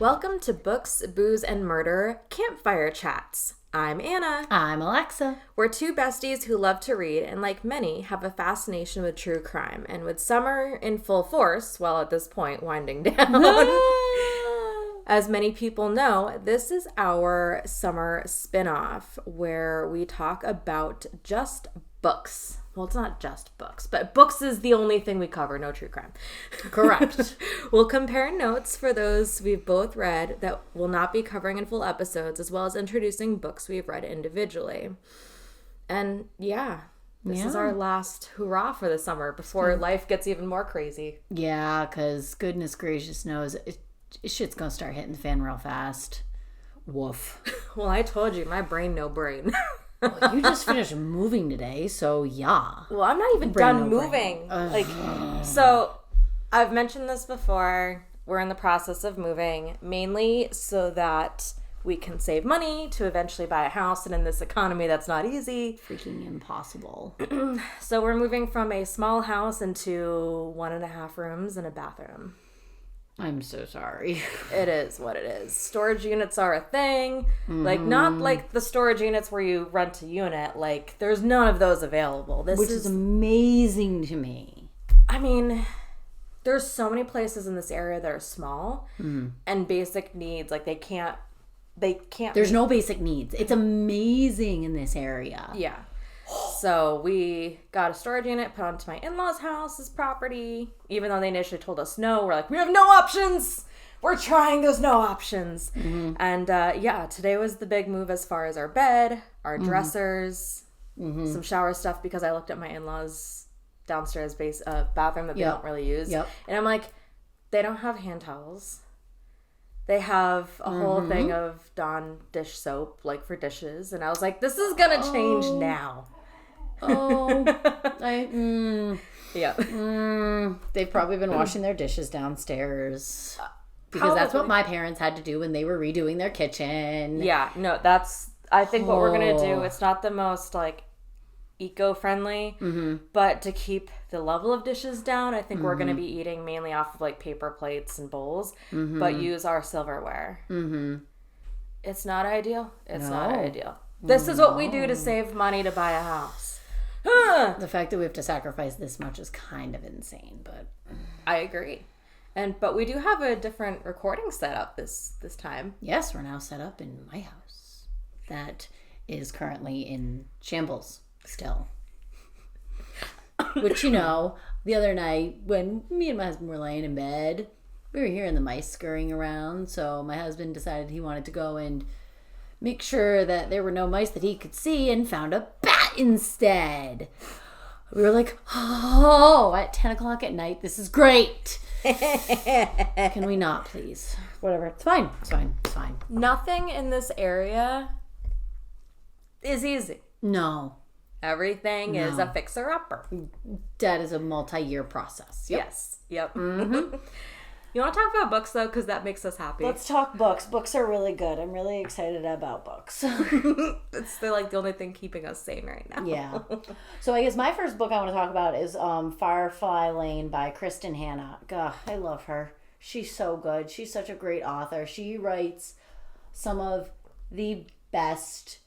Welcome to Books, Booze, and Murder Campfire Chats. I'm Anna. I'm Alexa. We're two besties who love to read and, like many, have a fascination with true crime. And with summer in full force, well, at this point, winding down, as many people know, this is our summer spinoff where we talk about just books. Well, it's not just books, but books is the only thing we cover, no true crime. Correct. We'll compare notes for those we've both read that we'll not be covering in full episodes, as well as introducing books we've read individually. And this is our last hurrah for the summer before life gets even more crazy. Yeah, because goodness gracious knows, shit's going to start hitting the fan real fast. Woof. Well, I told you, my brain, no brain. Well, you just finished moving today, so yeah. Well, I'm not even done moving. So I've mentioned this before. We're in the process of moving, mainly so that we can save money to eventually buy a house. And in this economy, that's not easy. Freaking impossible. So we're moving from a small house into 1.5 rooms and a bathroom. I'm so sorry. It is what it is. Storage units are a thing. Mm-hmm. Like, not like the storage units where you rent a unit. Like, there's none of those available. Which is amazing to me. I mean, there's so many places in this area that are small and basic needs. Like, they can't. There's no basic needs. It's amazing in this area. Yeah. So we got a storage unit put onto my in-laws' house's property. Even though they initially told us no, we're like, we have no options. We're trying those no options. Mm-hmm. And today was the big move as far as our bed, our dressers, some shower stuff, because I looked at my in-laws' downstairs bathroom that they don't really use. Yep. And I'm like, they don't have hand towels. They have a whole thing of Dawn dish soap, like, for dishes. And I was like, this is going to change now. They've probably been washing their dishes downstairs. Because that's what my parents had to do when they were redoing their kitchen. Yeah, no, I think what we're going to do, it's not the most, like, eco-friendly, but to keep the level of dishes down, I think we're going to be eating mainly off of, like, paper plates and bowls, but use our silverware. It's not ideal. Not ideal. This is what we do to save money to buy a house. The fact that we have to sacrifice this much is kind of insane, but I agree. But we do have a different recording setup this time. Yes, we're now set up in my house that is currently in shambles. Still. Which, the other night when me and my husband were laying in bed, we were hearing the mice scurrying around. So my husband decided he wanted to go and make sure that there were no mice that he could see, and found a bat instead. We were like, at 10 o'clock at night, this is great. Can we not, please? Whatever. It's fine. Nothing in this area is easy. No. Everything is a fixer-upper. That is a multi-year process. Yep. Yes. Yep. You want to talk about books, though, because that makes us happy. Let's talk books. Books are really good. I'm really excited about books. They're like the only thing keeping us sane right now. Yeah. So I guess my first book I want to talk about is Firefly Lane by Kristin Hannah. God, I love her. She's so good. She's such a great author. She writes some of the best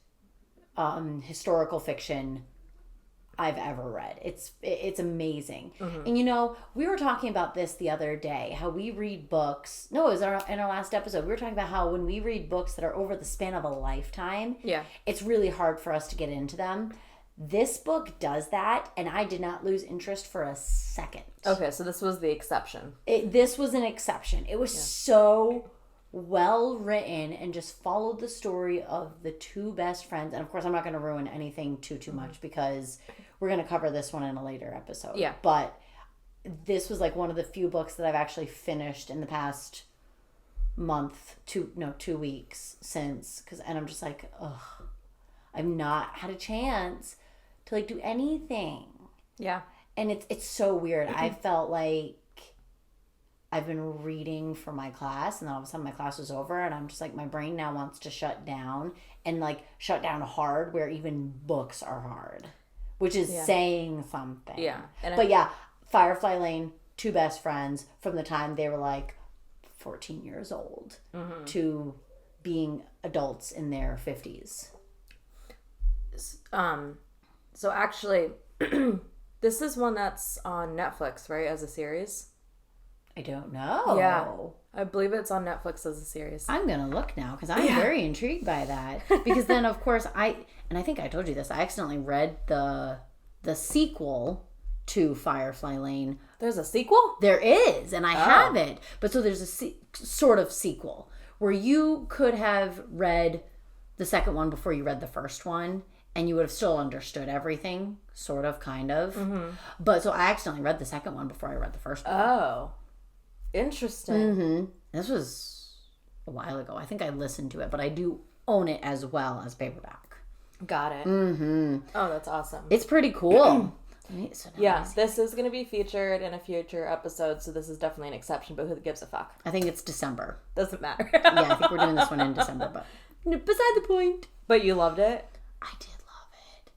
historical fiction I've ever read. It's amazing. And we were talking about this the other day, how we read books. No, it was in our last episode. We were talking about how when we read books that are over the span of a lifetime, it's really hard for us to get into them. This book does that, and I did not lose interest for a second. Okay, so this was the exception. This was an exception. It was so well written and just followed the story of the two best friends. And of course, I'm not going to ruin anything too much, because we're going to cover this one in a later episode. Yeah. But this was like one of the few books that I've actually finished in the past month, 2 weeks since. And I'm just like, I've not had a chance to like do anything. Yeah. And it's so weird. I felt like I've been reading for my class, and then all of a sudden my class was over, and I'm just like, my brain now wants to shut down, and like shut down hard, where even books are hard, which is saying something. Yeah. But Firefly Lane, two best friends from the time they were like 14 years old to being adults in their 50s. So actually, this is one that's on Netflix, right, as a series? I don't know. Yeah. I believe it's on Netflix as a series. I'm going to look now because I'm very intrigued by that. Because then, of course, I think I told you this, I accidentally read the sequel to Firefly Lane. There's a sequel? There is, and I have it. But so there's a sort of sequel where you could have read the second one before you read the first one, and you would have still understood everything, sort of, kind of. Mm-hmm. But so I accidentally read the second one before I read the first one. Oh. Interesting. Mm-hmm. This was a while ago. I think I listened to it, but I do own it as well as paperback. Got it. Mm-hmm. Oh, that's awesome. It's pretty cool. This is going to be featured in a future episode, so this is definitely an exception, but who gives a fuck? I think it's December. Doesn't matter. Yeah, I think we're doing this one in December, but beside the point. But you loved it? I did love it.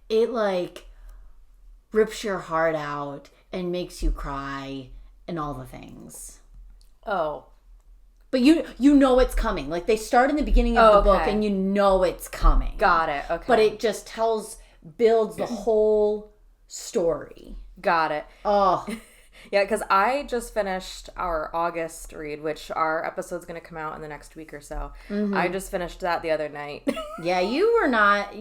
It, like, rips your heart out and makes you cry and all the things. Oh. But you know it's coming. Like, they start in the beginning of the book and you know it's coming. Got it. Okay. But it just builds the whole story. Got it. Oh. Yeah, because I just finished our August read, which our episode's going to come out in the next week or so. Mm-hmm. I just finished that the other night. Yeah, you were not...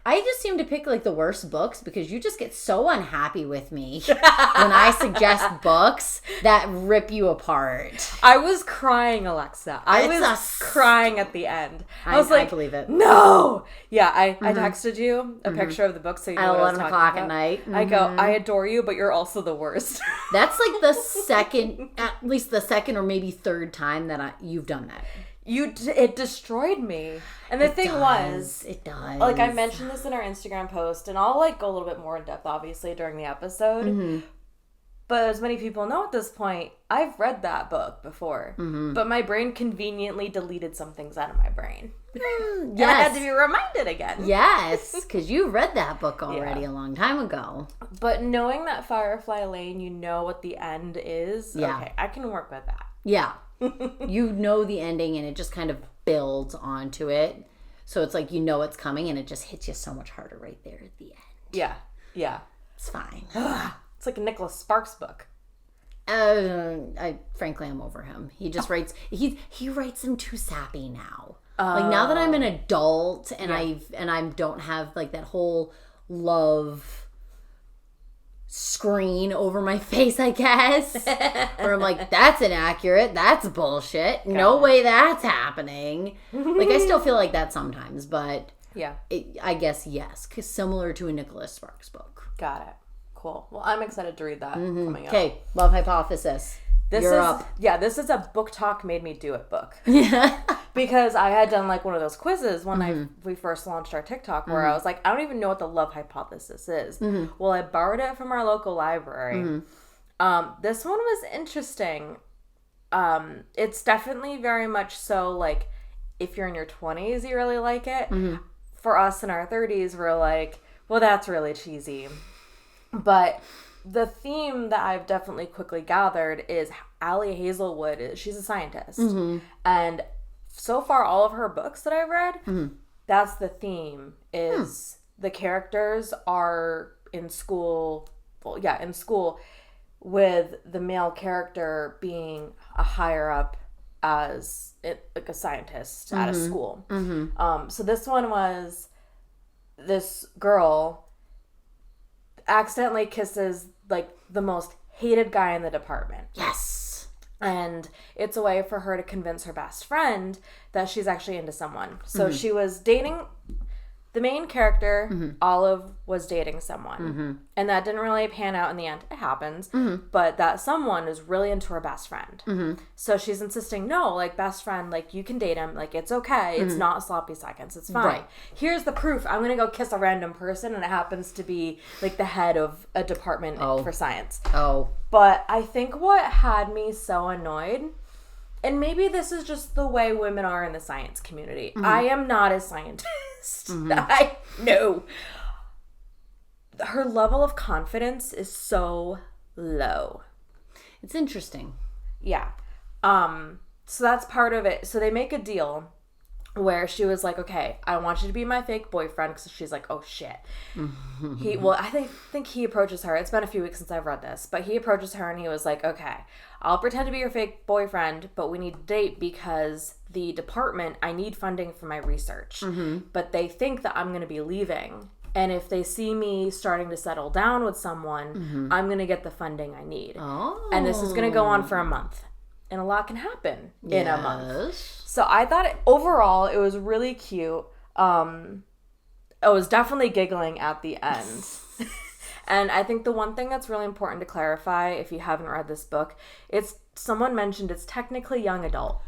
I just seem to pick, like, the worst books because you just get so unhappy with me when I suggest books that rip you apart. I was crying, Alexa. I was crying at the end. I was like, I believe it. No! Yeah, I texted you a picture of the book so you know what I was talking about. At 11 o'clock at night. Mm-hmm. I go, I adore you, but you're also the worst. That's like the second, at least the second or maybe third time that you've done that. It destroyed me. And the thing was, it does. Like, I mentioned this in our Instagram post, and I'll, like, go a little bit more in depth, obviously, during the episode. Mm-hmm. But as many people know at this point, I've read that book before. Mm-hmm. But my brain conveniently deleted some things out of my brain. Yes. And I had to be reminded again. Yes, because you read that book already a long time ago. But knowing that Firefly Lane, you know what the end is. Yeah. Okay, I can work with that. Yeah. You know the ending, and it just kind of builds onto it. So it's like you know it's coming, and it just hits you so much harder right there at the end. Yeah. Yeah. It's fine. It's like a Nicholas Sparks book. Frankly, I'm over him. He just writes. He writes them too sappy now. Like now that I'm an adult and I don't have like that whole love screen over my face, I guess. Where I'm like, that's inaccurate. That's bullshit. No way that's happening. Like I still feel like that sometimes, but yeah, I guess yes, because similar to a Nicholas Sparks book. Got it. Cool. Well, I'm excited to read that coming up. Okay, Love Hypothesis. You're up. Yeah, this is a book talk made me do it book. Yeah. Because I had done like one of those quizzes when we first launched our TikTok where I was like, I don't even know what the Love Hypothesis is. Mm-hmm. Well, I borrowed it from our local library. Mm-hmm. This one was interesting. It's definitely very much so like if you're in your 20s, you really like it. Mm-hmm. For us in our 30s, we're like, well, that's really cheesy. But the theme that I've definitely quickly gathered is Ali Hazelwood. She's a scientist. Mm-hmm. And so far, all of her books that I've read, that's the theme, is the characters are in school, in school, with the male character being a higher up as like a scientist at a school. Mm-hmm. So this one was this girl accidentally kisses like the most hated guy in the department. Yes. And it's a way for her to convince her best friend that she's actually into someone. So she was dating the main character. Olive was dating someone. And that didn't really pan out in the end. It happens. But that someone is really into her best friend. So she's insisting, no, like, best friend, like, you can date him. Like, it's okay. It's not sloppy seconds. It's fine. Right. Here's the proof. I'm going to go kiss a random person, and it happens to be, like, the head of a department for science. But I think what had me so annoyed, and maybe this is just the way women are in the science community. I am not a scientist. I know. Her level of confidence is so low. It's interesting. Yeah. So that's part of it. So they make a deal where she was like, okay, I want you to be my fake boyfriend, because she's like, oh shit. I think he approaches her. It's been a few weeks since I've read this, but he approaches her and he was like, okay, I'll pretend to be your fake boyfriend, but we need to date because the department, I need funding for my research. But they think that I'm going to be leaving. And if they see me starting to settle down with someone, I'm going to get the funding I need. Oh. And this is going to go on for a month. And a lot can happen in a month. So I thought overall it was really cute. I was definitely giggling at the end. And I think the one thing that's really important to clarify, if you haven't read this book, someone mentioned it's technically young adult.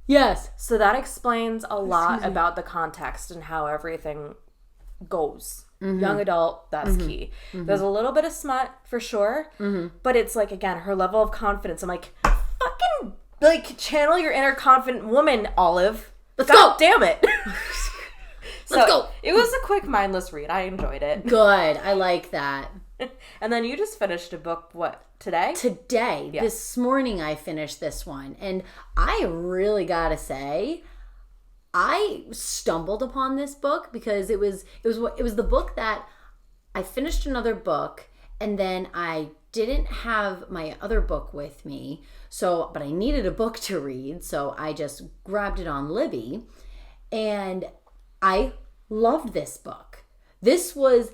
Yes. So that explains a lot about the context and how everything goes. Young adult, that's key. There's a little bit of smut for sure, but it's like, again, her level of confidence. I'm like, fucking, like, channel your inner confident woman, Olive. Let's God go. Damn it. Let's go. It was a quick mindless read. I enjoyed it. Good. I like that. And then you just finished a book, what, today? Today. Yeah. This morning I finished this one. And I really gotta say, I stumbled upon this book because it was the book that I finished another book, and then I didn't have my other book with me. But I needed a book to read, so I just grabbed it on Libby, and I loved this book. This was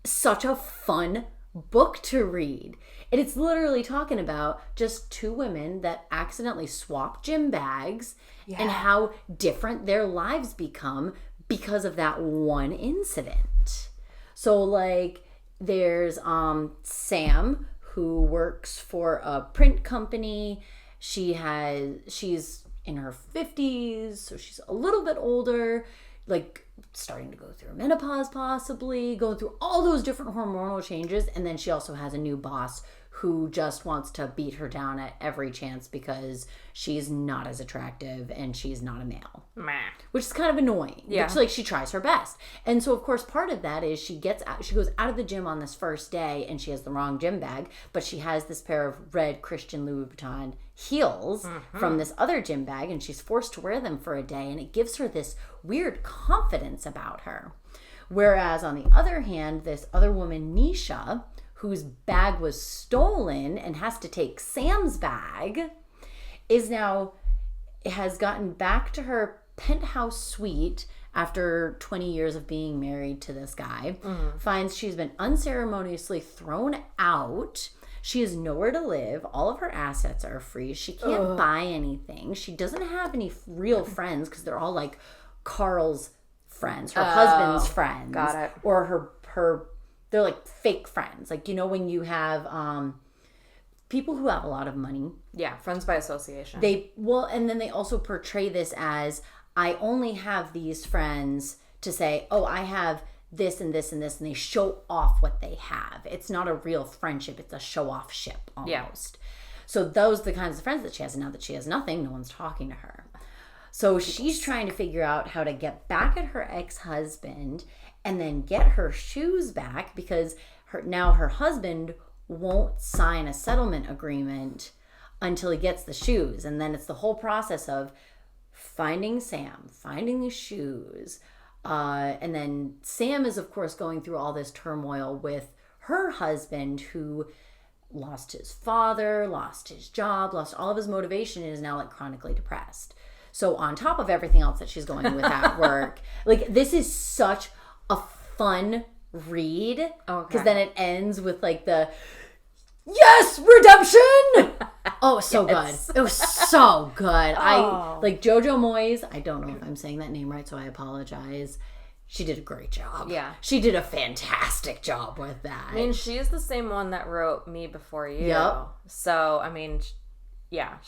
such a fun book to read. And it's literally talking about just two women that accidentally swap gym bags and how different their lives become because of that one incident. So, like, there's Sam, who works for a print company. She's in her 50s, so she's a little bit older, like starting to go through menopause possibly, going through all those different hormonal changes. And then she also has a new boss who just wants to beat her down at every chance because she's not as attractive and she's not a male. Meh. Which is kind of annoying. Yeah. But she tries her best. And so, of course, part of that is she goes out of the gym on this first day and she has the wrong gym bag, but she has this pair of red Christian Louboutin heels from this other gym bag, and she's forced to wear them for a day, and it gives her this weird confidence about her. Whereas, on the other hand, this other woman, Nisha, whose bag was stolen and has to take Sam's bag, has gotten back to her penthouse suite after 20 years of being married to this guy, finds she's been unceremoniously thrown out. She has nowhere to live. All of her assets are free. She can't buy anything. She doesn't have any real friends because they're all like Carl's friends, her husband's friends. Got it. Or they're like fake friends. Like, when you have people who have a lot of money. Yeah, friends by association. And then they also portray this as, I only have these friends to say, oh, I have this and this and this, and they show off what they have. It's not a real friendship. It's a show-off ship almost. Yeah. So those are the kinds of friends that she has. And now that she has nothing, no one's talking to her. So she's trying to figure out how to get back at her ex-husband and then get her shoes back because her husband won't sign a settlement agreement until he gets the shoes. And then it's the whole process of finding Sam, finding the shoes. And then Sam is, of course, going through all this turmoil with her husband, who lost his father, lost his job, lost all of his motivation, and is now like chronically depressed. So on top of everything else that she's going with at work, like, this is such a fun read. Because then it ends with like the yes, redemption. Oh, it was so good. It was so good. I like Jojo Moyes. I don't know if I'm saying that name right, so I apologize. She did a great job. Yeah. She did a fantastic job with that. I mean, she's the same one that wrote Me Before You. Yep. So, I mean, yeah.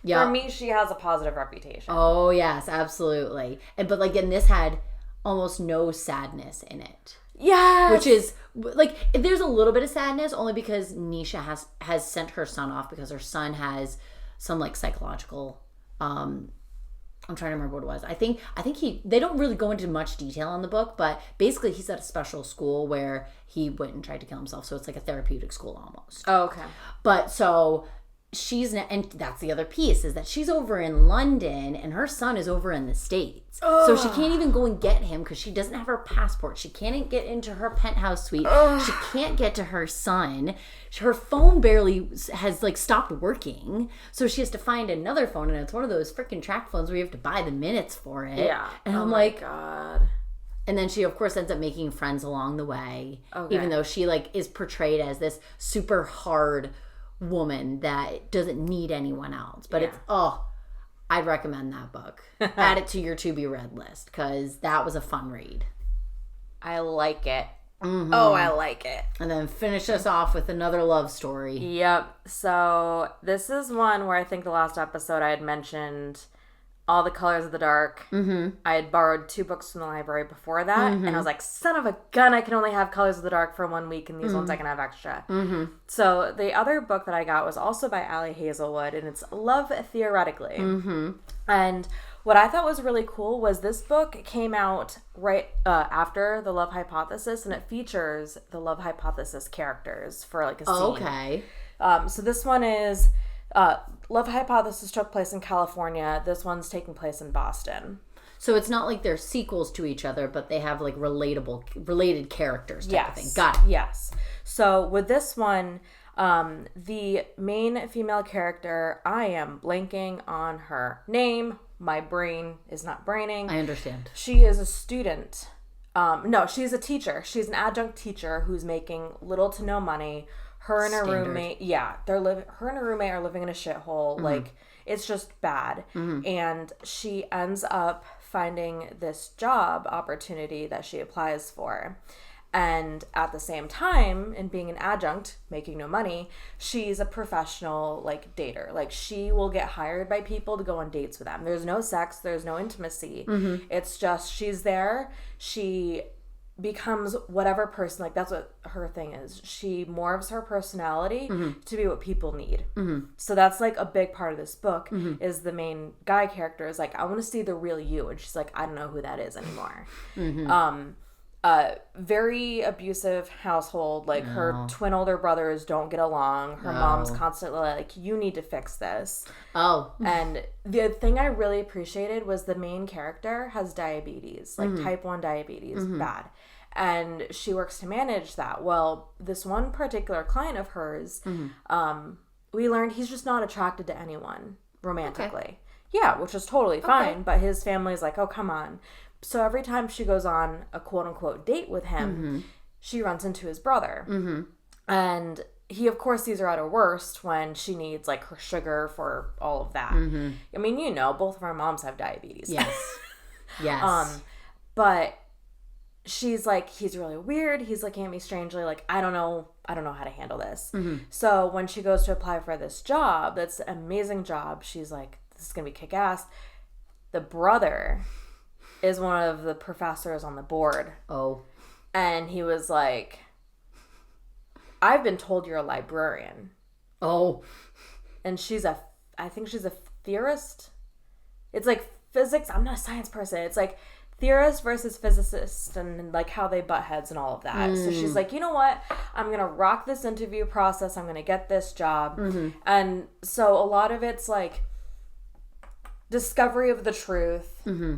For me, she has a positive reputation. Oh, yes, absolutely. But like, and this had almost no sadness in it. Yes. Which is, like, there's a little bit of sadness only because Nisha has sent her son off because her son has some, like, psychological, I'm trying to remember what it was. I think they don't really go into much detail on the book, but basically he's at a special school where he went and tried to kill himself. So it's like a therapeutic school almost. Oh, okay. But so and that's the other piece, is that she's over in London and her son is over in the States. Ugh. So she can't even go and get him because she doesn't have her passport. She can't get into her penthouse suite. Ugh. She can't get to her son. Her phone barely has like stopped working. So she has to find another phone, and it's one of those freaking track phones where you have to buy the minutes for it. Yeah. And I'm like, like, God. And then she, of course, ends up making friends along the way. Okay. Even though she like is portrayed as this super hard woman that doesn't need anyone else. But it's, I'd recommend that book. Add it to your to be read list because that was a fun read. I like it. Mm-hmm. Oh, I like it. And then finish us off with another love story. Yep. So this is one where I think the last episode I had mentioned All the Colors of the Dark. Mm-hmm. I had borrowed 2 books from the library before that. Mm-hmm. And I was like, son of a gun, I can only have Colors of the Dark for 1 week. And these ones I can have extra. Mm-hmm. So the other book that I got was also by Ali Hazelwood. And it's Love Theoretically. Mm-hmm. And what I thought was really cool was this book came out right after The Love Hypothesis. And it features the Love Hypothesis characters for like a scene. Okay. So this one is... Love Hypothesis took place in California. This one's taking place in Boston. So it's not like they're sequels to each other, but they have like related characters type of thing. Got it. Yes. So with this one, the main female character, I am blanking on her name. My brain is not braining. I understand. She is a student. No, she's a teacher. She's an adjunct teacher who's making little to no money. Her and her roommate, her and her roommate are living in a shithole. Mm-hmm. Like, it's just bad. Mm-hmm. And she ends up finding this job opportunity that she applies for. And at the same time, in being an adjunct, making no money, she's a professional, like, dater. Like, she will get hired by people to go on dates with them. There's no sex. There's no intimacy. Mm-hmm. It's just, she's there. She becomes whatever person, like that's what her thing is. She morphs her personality to be what people need. Mm-hmm. So that's like a big part of this book is the main guy character is like, I want to see the real you. And she's like, I don't know who that is anymore. Very abusive household. Like her twin older brothers don't get along. Her mom's constantly like, you need to fix this. And the thing I really appreciated was the main character has diabetes, like type 1 diabetes, bad. And she works to manage that. Well, this one particular client of hers, we learned he's just not attracted to anyone romantically. Okay. Yeah, which is totally fine. But his family's like, oh, come on. So every time she goes on a quote-unquote date with him, she runs into his brother. Mm-hmm. And he, of course, sees her at her worst when she needs, like, her sugar for all of that. Mm-hmm. I mean, you know, both of our moms have diabetes. Yes. Yes. But she's like, he's really weird. He's looking at me strangely. Like, I don't know how to handle this. Mm-hmm. So when she goes to apply for this job, that's an amazing job. She's like, this is going to be kick-ass. The brother is one of the professors on the board. Oh. And he was like, I've been told you're a librarian. Oh. And I think she's a theorist. It's like physics. I'm not a science person. It's like theorist versus physicist and like how they butt heads and all of that. So she's like, you know what? I'm going to rock this interview process. I'm going to get this job. Mm-hmm. And so a lot of it's like discovery of the truth,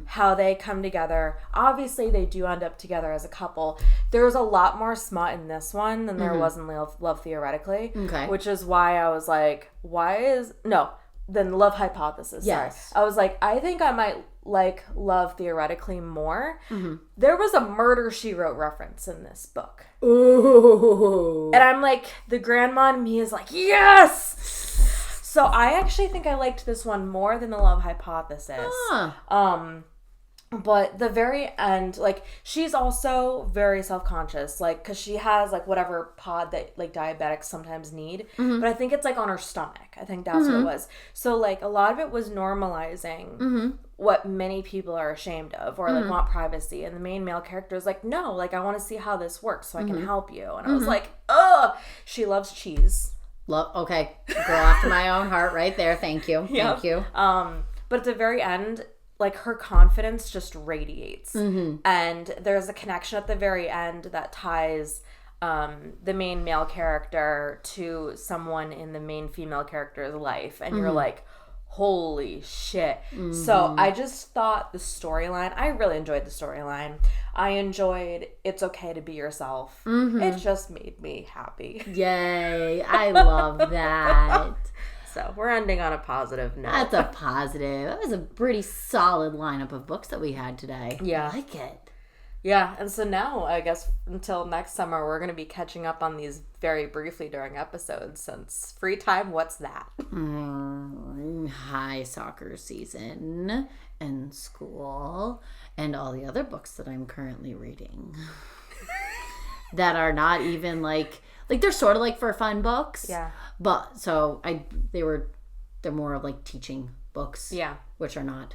how they come together. Obviously, they do end up together as a couple. There's a lot more smut in this one than there was in Love Theoretically. Okay. Which is why I was like, than Love Hypothesis. Yes. Sorry. I was like, I think I might like Love Theoretically more. Mm-hmm. There was a Murder, She Wrote reference in this book. Ooh. And I'm like, the grandma in me is like, yes! So I actually think I liked this one more than the Love Hypothesis. But the very end, like, she's also very self-conscious, like, because she has, like, whatever pod that, like, diabetics sometimes need. Mm-hmm. But I think it's, like, on her stomach. I think that's what it was. So, like, a lot of it was normalizing what many people are ashamed of or, like, want privacy. And the main male character is like, no, like, I want to see how this works so I can help you. And I was like, ugh! She loves cheese. Okay. Girl after my own heart right there. Thank you. Yep. Thank you. But at the very end, like, her confidence just radiates. Mm-hmm. And there's a connection at the very end that ties the main male character to someone in the main female character's life. And you're like, holy shit. So I just thought the storyline, I really enjoyed the storyline. I enjoyed It's Okay to Be Yourself. It just made me happy. Yay. I love that. So we're ending on a positive note. That's a positive. That was a pretty solid lineup of books that we had today. Yeah. I like it. Yeah, and so now, I guess, until next summer, we're going to be catching up on these very briefly during episodes, since free time, what's that? High soccer season and school and all the other books that I'm currently reading that are not even like they're sort of like for fun books. Yeah. But so they're more of like teaching books. Yeah. Which are not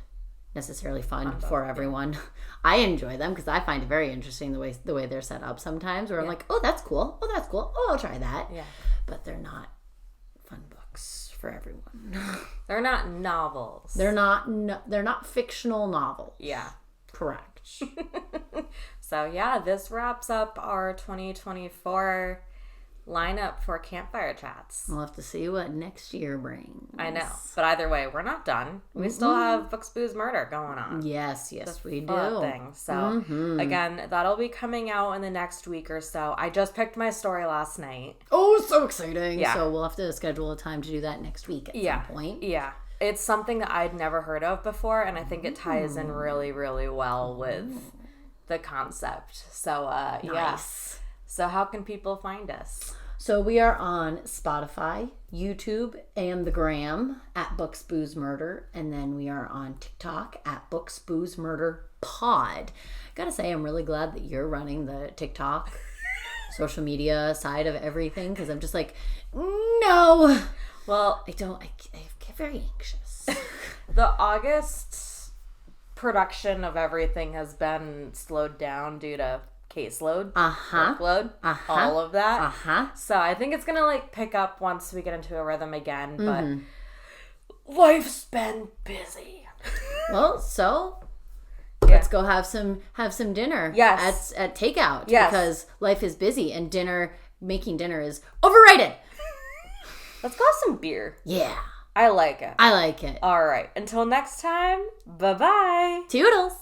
necessarily fun for everyone. I enjoy them because I find it very interesting the way they're set up sometimes, where I'm like, oh, that's cool. Oh, that's cool. Oh, I'll try that. Yeah. But they're not fun books for everyone. They're not novels. They're not fictional novels. Yeah. Correct. So yeah, this wraps up our 2024 lineup for Campfire Chats. We'll have to see what next year brings. I know. But either way, we're not done. We still have Books, Booze, Murder going on. Yes, we do. Thing. So again, that'll be coming out in the next week or so. I just picked my story last night. Oh, so exciting. Yeah. So we'll have to schedule a time to do that next week at some point. Yeah. It's something that I'd never heard of before, and I think it ties in really, really well with the concept. So, Nice. yeah. So how can people find us? So we are on Spotify, YouTube, and the Gram at Books, Booze, Murder. And then we are on TikTok at Books, Booze, Murder Pod. Gotta say, I'm really glad that you're running the TikTok social media side of everything, because I'm just like, no. Well, I get very anxious. the August production of everything has been slowed down due to caseload, workload, all of that. So I think it's gonna pick up once we get into a rhythm again. But life's been busy. Well, so let's go have some dinner. Yes. At takeout. Yes. Because life is busy and making dinner is overrated. Let's go have some beer. Yeah. I like it. I like it. All right. Until next time. Bye-bye. Toodles.